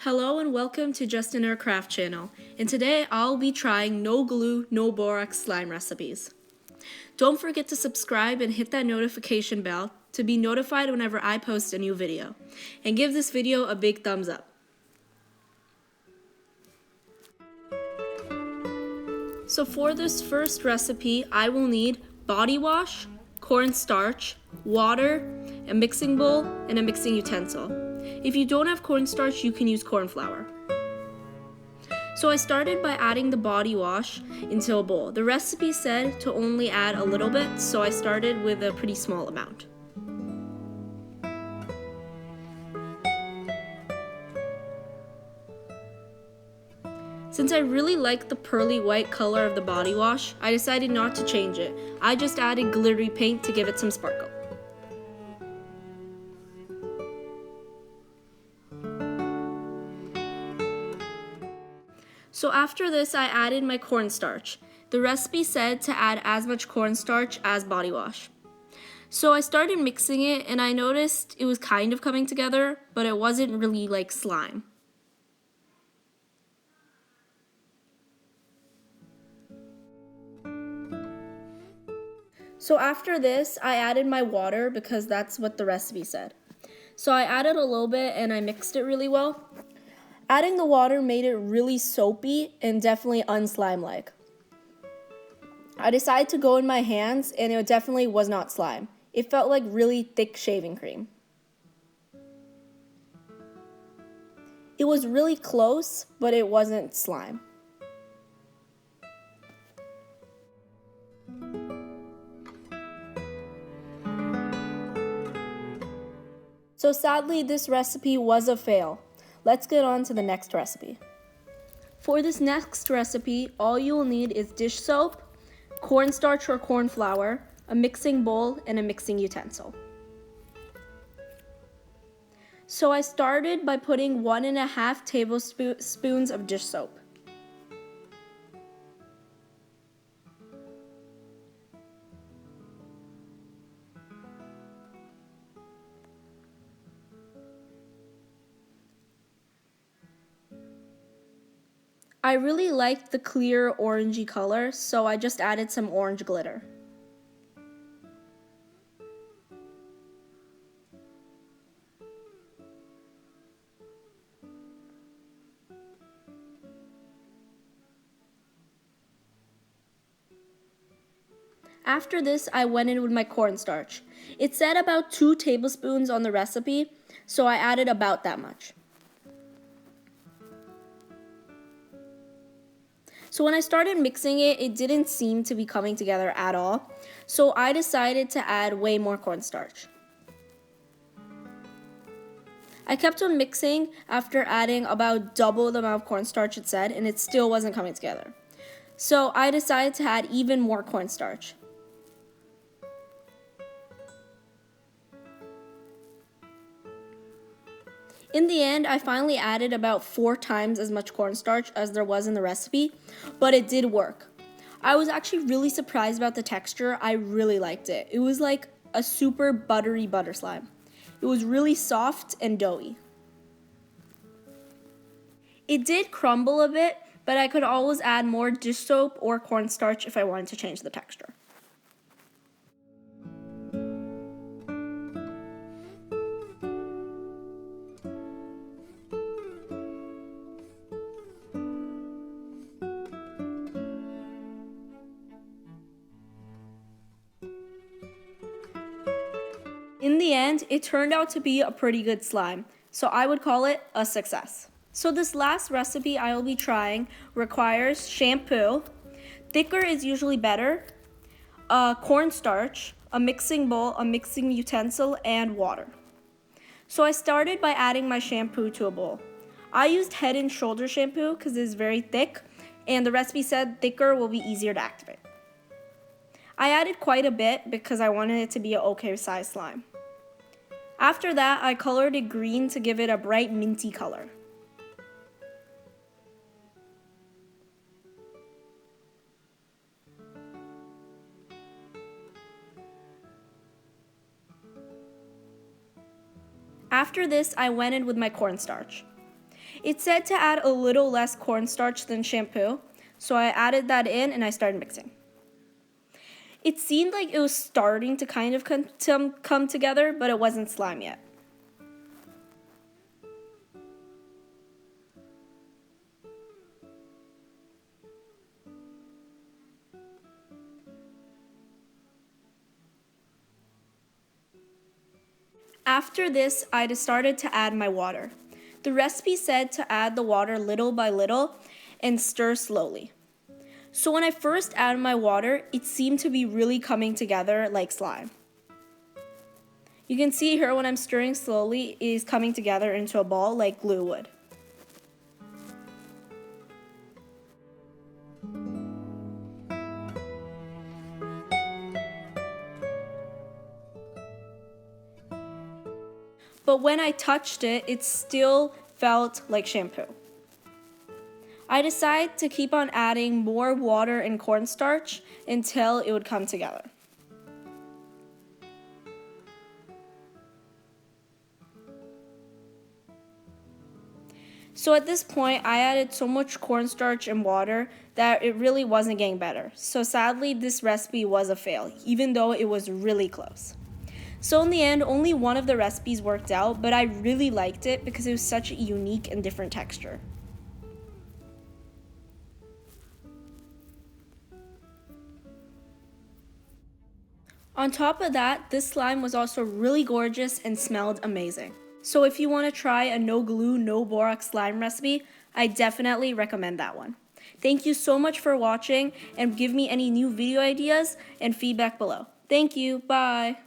Hello and welcome to Justin Our Craft channel, and today I'll be trying no glue, no borax slime recipes. Don't forget to subscribe and hit that notification bell to be notified whenever I post a new video, and give this video a big thumbs up. So for this first recipe, I will need body wash, cornstarch, water, a mixing bowl, and a mixing utensil. If you don't have cornstarch, you can use corn flour. So I started by adding the body wash into a bowl. The recipe said to only add a little bit, so I started with a pretty small amount. Since I really like the pearly white color of the body wash, I decided not to change it. I just added glittery paint to give it some sparkle. So after this, I added my cornstarch. The recipe said to add as much cornstarch as body wash. So I started mixing it and I noticed it was kind of coming together, but it wasn't really like slime. So after this, I added my water because that's what the recipe said. So I added a little bit and I mixed it really well. Adding the water made it really soapy and definitely unslime-like. I decided to go in my hands and it definitely was not slime. It felt like really thick shaving cream. It was really close, but it wasn't slime. So sadly, this recipe was a fail. Let's get on to the next recipe. For this next recipe, all you will need is dish soap, cornstarch or corn flour, a mixing bowl, and a mixing utensil. So I started by putting 1.5 tablespoons of dish soap. I really liked the clear orangey color, so I just added some orange glitter. After this, I went in with my cornstarch. It said about 2 tablespoons on the recipe, so I added about that much. So when I started mixing it, it didn't seem to be coming together at all. So I decided to add way more cornstarch. I kept on mixing after adding about double the amount of cornstarch it said, and it still wasn't coming together. So I decided to add even more cornstarch. In the end, I finally added about 4 times as much cornstarch as there was in the recipe, but it did work. I was actually really surprised about the texture. I really liked it. It was like a super buttery butter slime. It was really soft and doughy. It did crumble a bit, but I could always add more dish soap or cornstarch if I wanted to change the texture. In the end, it turned out to be a pretty good slime, so I would call it a success. So this last recipe I will be trying requires shampoo, thicker is usually better, cornstarch, a mixing bowl, a mixing utensil, and water. So I started by adding my shampoo to a bowl. I used Head and Shoulder shampoo because it is very thick, and the recipe said thicker will be easier to activate. I added quite a bit because I wanted it to be an okay size slime. After that, I colored it green to give it a bright minty color. After this, I went in with my cornstarch. It said to add a little less cornstarch than shampoo, so I added that in and I started mixing. It seemed like it was starting to kind of come together, but it wasn't slime yet. After this, I started to add my water. The recipe said to add the water little by little and stir slowly. So when I first added my water, it seemed to be really coming together like slime. You can see here when I'm stirring slowly, it is coming together into a ball like glue would. But when I touched it, it still felt like shampoo. I decided to keep on adding more water and cornstarch until it would come together. So at this point, I added so much cornstarch and water that it really wasn't getting better. So sadly, this recipe was a fail, even though it was really close. So in the end, only one of the recipes worked out, but I really liked it because it was such a unique and different texture. On top of that, this slime was also really gorgeous and smelled amazing. So if you want to try a no glue, no borax slime recipe, I definitely recommend that one. Thank you so much for watching, and give me any new video ideas and feedback below. Thank you, bye!